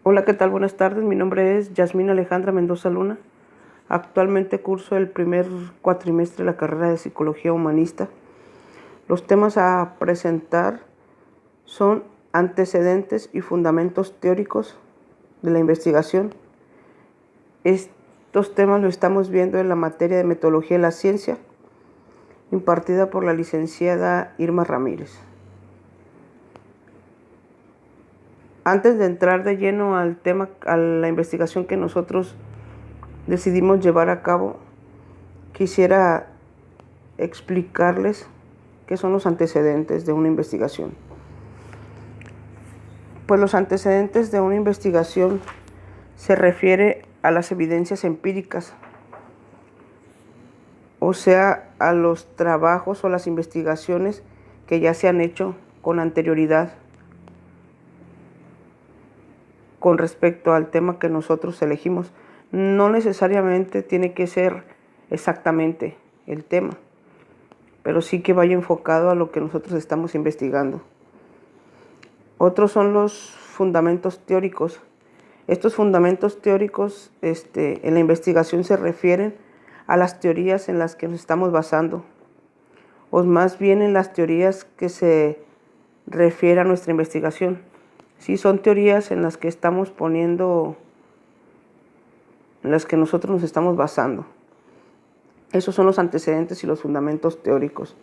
Hola, ¿qué tal? Buenas tardes. Mi nombre es Yasmín Alejandra Mendoza Luna. Actualmente curso el primer cuatrimestre de la carrera de Psicología Humanista. Los temas a presentar son antecedentes y fundamentos teóricos de la investigación. Estos temas lo estamos viendo en la materia de Metodología de la Ciencia, impartida por la licenciada Irma Ramírez. Antes de entrar de lleno al tema, a la investigación que nosotros decidimos llevar a cabo, quisiera explicarles qué son los antecedentes de una investigación. Pues los antecedentes de una investigación se refiere a las evidencias empíricas, o sea, a los trabajos o las investigaciones que ya se han hecho con anterioridad con respecto al tema que nosotros elegimos. No necesariamente tiene que ser exactamente el tema, pero sí que vaya enfocado a lo que nosotros estamos investigando. Otros son los fundamentos teóricos. Estos fundamentos teóricos en la investigación se refieren a las teorías en las que nos estamos basando, o más bien en las teorías que se refiere a nuestra investigación. Sí, son teorías en las que estamos poniendo, en las que nosotros nos estamos basando. Esos son los antecedentes y los fundamentos teóricos.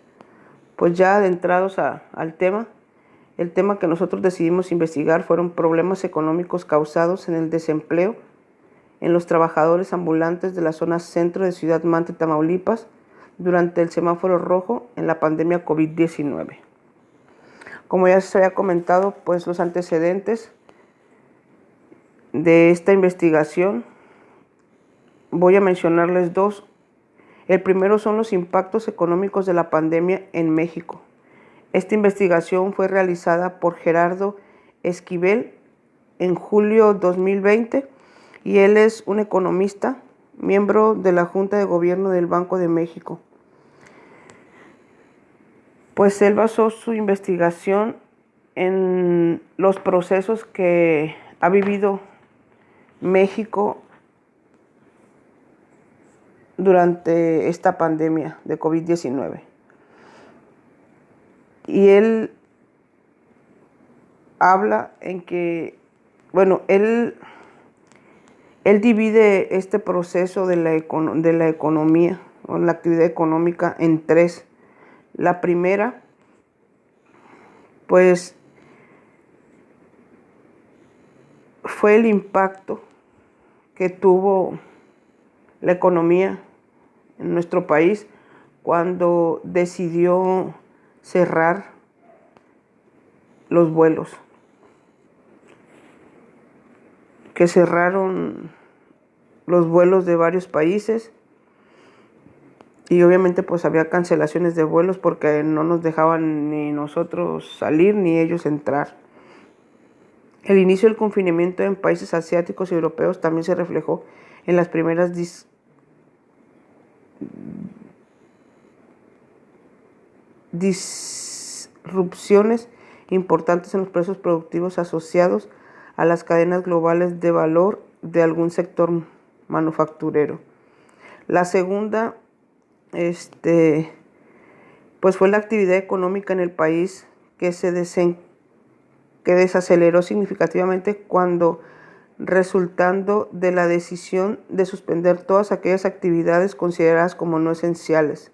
Pues ya adentrados al tema, el tema que nosotros decidimos investigar fueron problemas económicos causados en el desempleo en los trabajadores ambulantes de la zona centro de Ciudad Mante, Tamaulipas, durante el semáforo rojo en la pandemia COVID-19. Como ya se había comentado, pues los antecedentes de esta investigación, voy a mencionarles dos. El primero son los impactos económicos de la pandemia en México. Esta investigación fue realizada por Gerardo Esquivel en julio 2020 y él es un economista, miembro de la Junta de Gobierno del Banco de México. Pues él basó su investigación en los procesos que ha vivido México durante esta pandemia de COVID-19. Y él habla en que, bueno, él divide este proceso de la economía o la actividad económica en tres. La primera, pues, fue el impacto que tuvo la economía en nuestro país cuando decidió cerrar los vuelos, que cerraron los vuelos de varios países y obviamente pues había cancelaciones de vuelos porque no nos dejaban ni nosotros salir ni ellos entrar. El inicio del confinamiento en países asiáticos y europeos también se reflejó en las primeras disrupciones importantes en los procesos productivos asociados a las cadenas globales de valor de algún sector manufacturero. La segunda, pues fue la actividad económica en el país que que desaceleró significativamente cuando resultando de la decisión de suspender todas aquellas actividades consideradas como no esenciales.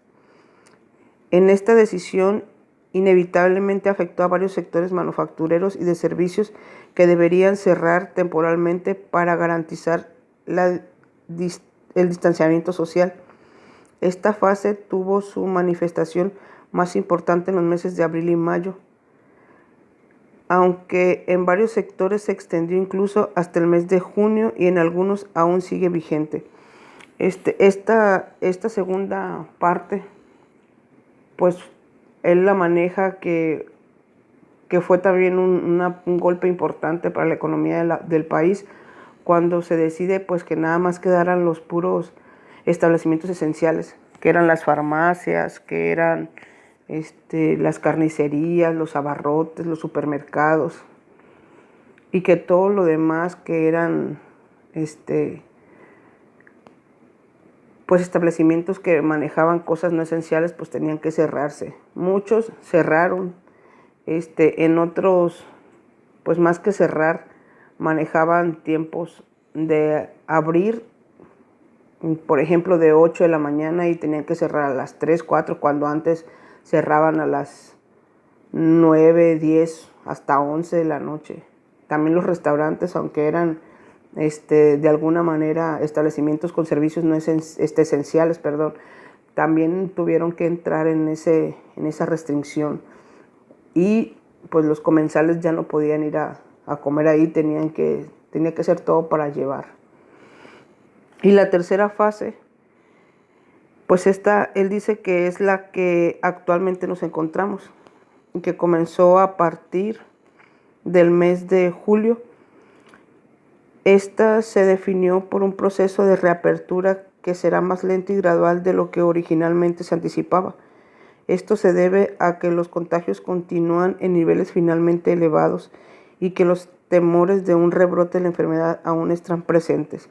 En esta decisión inevitablemente afectó a varios sectores manufactureros y de servicios que deberían cerrar temporalmente para garantizar el distanciamiento social. Esta fase tuvo su manifestación más importante en los meses de abril y mayo, aunque en varios sectores se extendió incluso hasta el mes de junio y en algunos aún sigue vigente. Esta segunda parte, pues él la maneja que fue también un golpe importante para la economía del país cuando se decide pues que nada más quedaran los puros establecimientos esenciales, que eran las farmacias, que eran las carnicerías, los abarrotes, los supermercados. y que todo lo demás que eran pues establecimientos que manejaban cosas no esenciales pues tenían que cerrarse. Muchos cerraron, en otros pues más que cerrar manejaban tiempos de abrir, por ejemplo, de 8 de la mañana y tenían que cerrar a las 3 4 cuando antes cerraban a las 9 10 hasta 11 de la noche. También los restaurantes, aunque eran de alguna manera establecimientos con servicios no esenciales, perdón, también tuvieron que entrar en esa restricción. Y pues los comensales ya no podían ir a comer ahí, tenía que ser todo para llevar. Y la tercera fase, pues él dice que es la que actualmente nos encontramos, y que comenzó a partir del mes de julio. Esta se definió por un proceso de reapertura que será más lento y gradual de lo que originalmente se anticipaba. Esto se debe a que los contagios continúan en niveles finalmente elevados y que los temores de un rebrote de la enfermedad aún están presentes.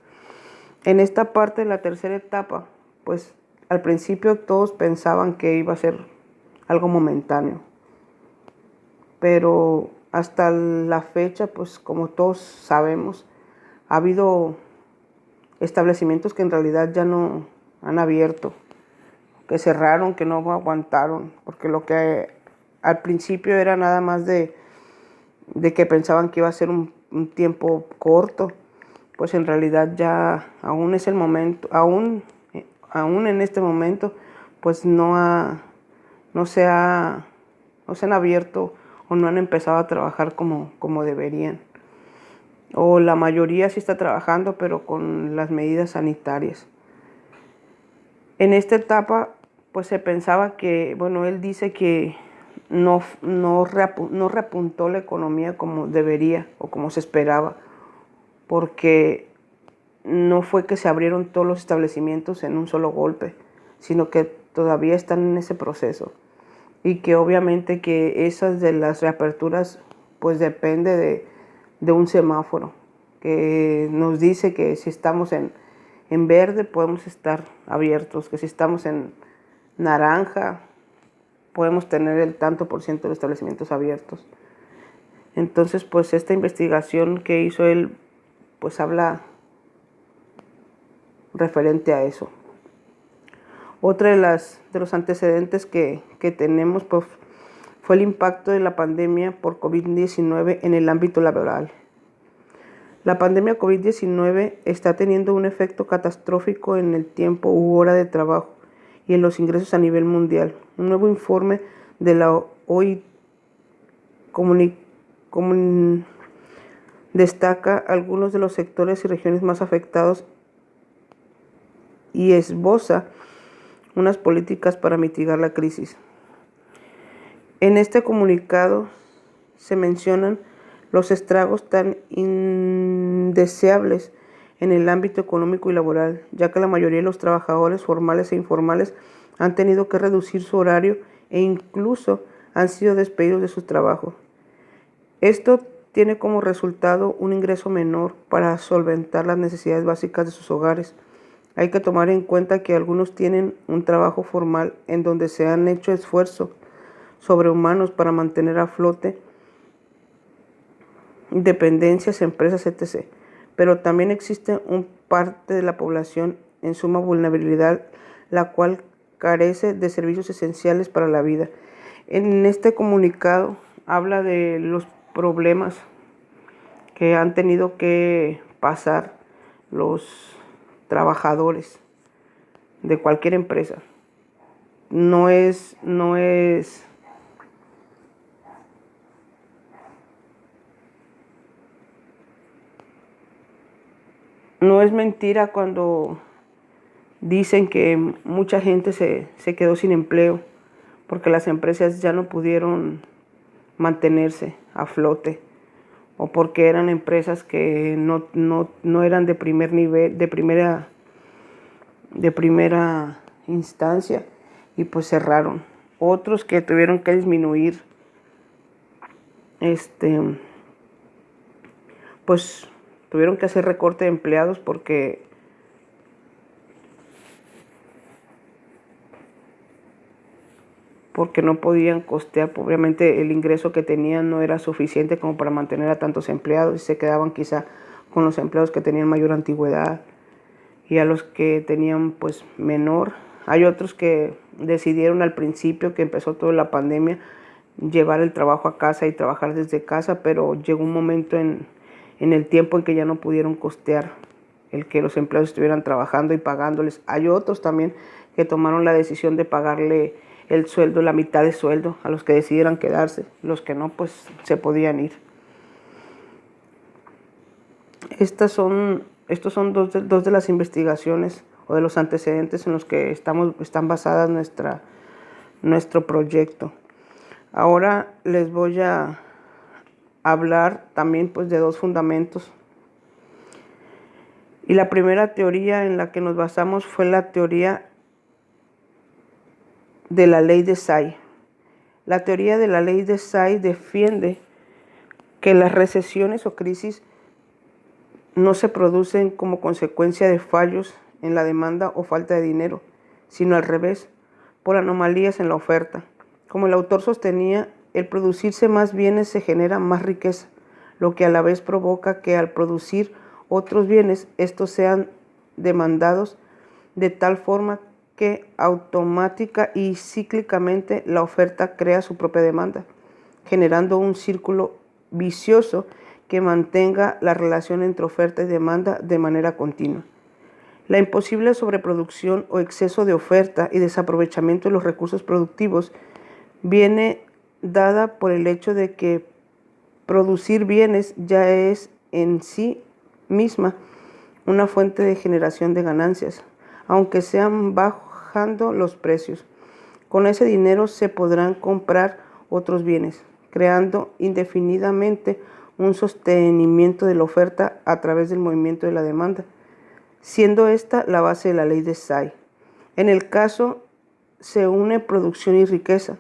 En esta parte de la tercera etapa, pues al principio todos pensaban que iba a ser algo momentáneo, pero hasta la fecha, pues como todos sabemos, ha habido establecimientos que en realidad ya no han abierto, que cerraron, que no aguantaron, porque lo que al principio era nada más de que pensaban que iba a ser un tiempo corto, pues en realidad ya aún es el momento, aún en este momento, pues no se han abierto o no han empezado a trabajar como deberían. O la mayoría sí está trabajando, pero con las medidas sanitarias. En esta etapa, pues se pensaba que, bueno, él dice que no reapuntó la economía como debería o como se esperaba, porque no fue que se abrieron todos los establecimientos en un solo golpe, sino que todavía están en ese proceso. Y que obviamente que esas de las reaperturas, pues depende de un semáforo, que nos dice que si estamos en verde podemos estar abiertos, que si estamos en naranja podemos tener el tanto por ciento de establecimientos abiertos. Entonces, pues esta investigación que hizo él, pues habla referente a eso. Otra de los antecedentes que tenemos, pues, fue el impacto de la pandemia por COVID-19 en el ámbito laboral. La pandemia COVID-19 está teniendo un efecto catastrófico en el tiempo u hora de trabajo y en los ingresos a nivel mundial. Un nuevo informe de la OIT destaca algunos de los sectores y regiones más afectados y esboza unas políticas para mitigar la crisis. En este comunicado se mencionan los estragos tan indeseables en el ámbito económico y laboral, ya que la mayoría de los trabajadores formales e informales han tenido que reducir su horario e incluso han sido despedidos de sus trabajos. Esto tiene como resultado un ingreso menor para solventar las necesidades básicas de sus hogares. Hay que tomar en cuenta que algunos tienen un trabajo formal en donde se han hecho esfuerzos sobrehumanos para mantener a flote dependencias, empresas, etc. Pero también existe una parte de la población en suma vulnerabilidad, la cual carece de servicios esenciales para la vida. En este comunicado habla de los problemas que han tenido que pasar los trabajadores de cualquier empresa. No es mentira cuando dicen que mucha gente se quedó sin empleo porque las empresas ya no pudieron mantenerse a flote o porque eran empresas que no eran de primer nivel, de primera instancia, y pues cerraron. Otros que tuvieron que disminuir pues tuvieron que hacer recorte de empleados porque no podían costear, obviamente el ingreso que tenían no era suficiente como para mantener a tantos empleados y se quedaban quizá con los empleados que tenían mayor antigüedad y a los que tenían pues menor. Hay otros que decidieron al principio, que empezó toda la pandemia, llevar el trabajo a casa y trabajar desde casa, pero llegó un momento en el tiempo en que ya no pudieron costear el que los empleados estuvieran trabajando y pagándoles. Hay otros también que tomaron la decisión de pagarle el sueldo, la mitad de sueldo, a los que decidieran quedarse. Los que no, pues se podían ir. Estos son dos de las investigaciones o de los antecedentes en los que están basadas nuestro proyecto. Ahora les voy a hablar también pues de dos fundamentos. Y la primera teoría en la que nos basamos fue la teoría de la ley de Say. La teoría de la ley de Say defiende que las recesiones o crisis no se producen como consecuencia de fallos en la demanda o falta de dinero, sino al revés, por anomalías en la oferta. Como el autor sostenía, el producirse más bienes se genera más riqueza, lo que a la vez provoca que al producir otros bienes, estos sean demandados de tal forma que automática y cíclicamente la oferta crea su propia demanda, generando un círculo vicioso que mantenga la relación entre oferta y demanda de manera continua. La imposible sobreproducción o exceso de oferta y desaprovechamiento de los recursos productivos viene dada por el hecho de que producir bienes ya es en sí misma una fuente de generación de ganancias, aunque sean bajando los precios. Con ese dinero se podrán comprar otros bienes, creando indefinidamente un sostenimiento de la oferta a través del movimiento de la demanda, siendo esta la base de la ley de Say. En el caso se une producción y riqueza,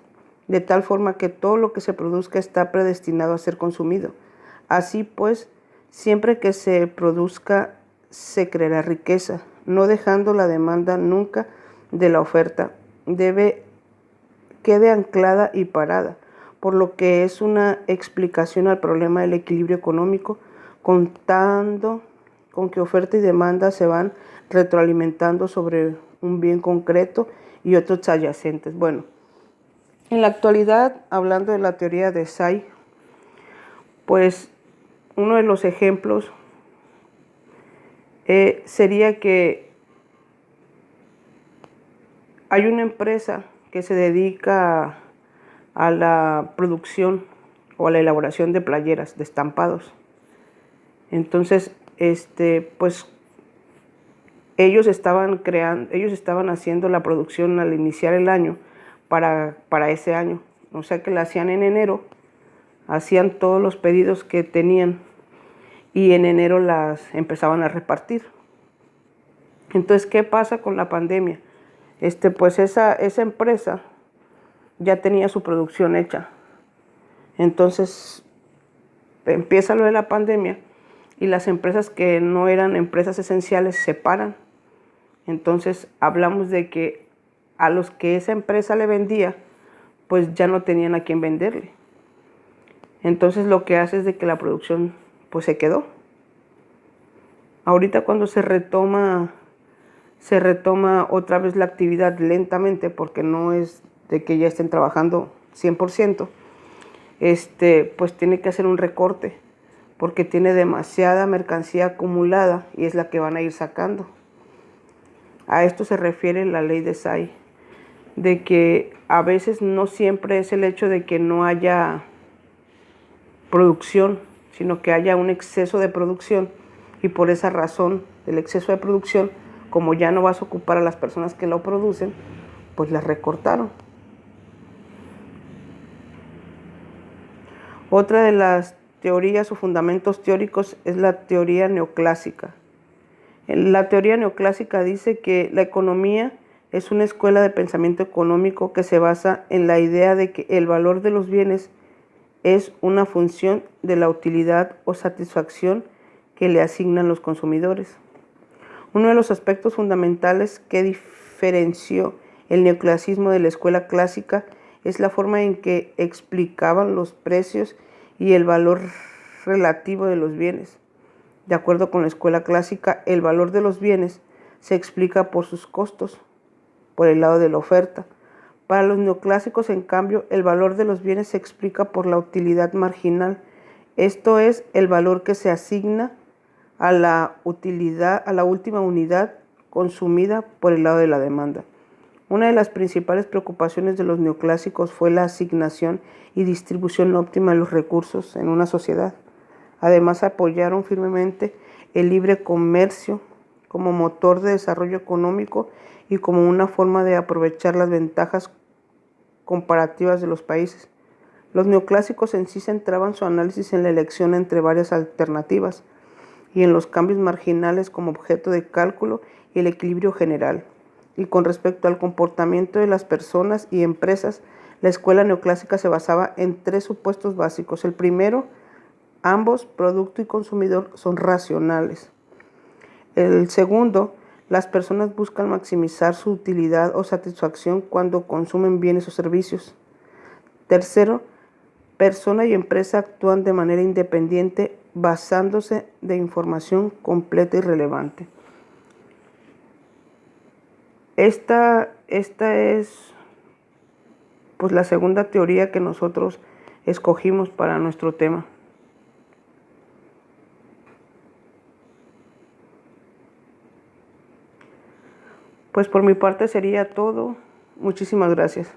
de tal forma que todo lo que se produzca está predestinado a ser consumido. Así pues, siempre que se produzca, se creará riqueza, no dejando la demanda nunca de la oferta. Quede anclada y parada, por lo que es una explicación al problema del equilibrio económico, contando con que oferta y demanda se van retroalimentando sobre un bien concreto y otros adyacentes. Bueno, en la actualidad, hablando de la teoría de Say, pues uno de los ejemplos sería que hay una empresa que se dedica a la producción o a la elaboración de playeras, de estampados. Entonces, pues ellos estaban haciendo la producción al iniciar el año para ese año. O sea que la hacían en enero, hacían todos los pedidos que tenían y en enero las empezaban a repartir. Entonces, ¿qué pasa con la pandemia? Pues esa empresa ya tenía su producción hecha. Entonces empieza lo de la pandemia y las empresas que no eran empresas esenciales se paran. Entonces hablamos de que a los que esa empresa le vendía, pues ya no tenían a quién venderle. Entonces lo que hace es de que la producción pues se quedó. Ahorita cuando se retoma otra vez la actividad lentamente, porque no es de que ya estén trabajando 100%, pues tiene que hacer un recorte, porque tiene demasiada mercancía acumulada y es la que van a ir sacando. A esto se refiere la ley de Say, de que a veces no siempre es el hecho de que no haya producción, sino que haya un exceso de producción, y por esa razón del exceso de producción, como ya no vas a ocupar a las personas que lo producen, pues las recortaron. Otra de las teorías o fundamentos teóricos es la teoría neoclásica. La teoría neoclásica dice que la economía es una escuela de pensamiento económico que se basa en la idea de que el valor de los bienes es una función de la utilidad o satisfacción que le asignan los consumidores. Uno de los aspectos fundamentales que diferenció el neoclasicismo de la escuela clásica es la forma en que explicaban los precios y el valor relativo de los bienes. De acuerdo con la escuela clásica, el valor de los bienes se explica por sus costos, por el lado de la oferta. Para los neoclásicos, en cambio, el valor de los bienes se explica por la utilidad marginal, esto es, el valor que se asigna a la última unidad consumida por el lado de la demanda. Una de las principales preocupaciones de los neoclásicos fue la asignación y distribución óptima de los recursos en una sociedad. Además, apoyaron firmemente el libre comercio como motor de desarrollo económico y como una forma de aprovechar las ventajas comparativas de los países. Los neoclásicos en sí centraban su análisis en la elección entre varias alternativas y en los cambios marginales como objeto de cálculo y el equilibrio general. Y con respecto al comportamiento de las personas y empresas, la escuela neoclásica se basaba en 3 supuestos básicos. El primero, ambos, producto y consumidor, son racionales. El segundo, las personas buscan maximizar su utilidad o satisfacción cuando consumen bienes o servicios. Tercero, persona y empresa actúan de manera independiente basándose de información completa y relevante. Esta es pues la segunda teoría que nosotros escogimos para nuestro tema. Pues por mi parte sería todo. Muchísimas gracias.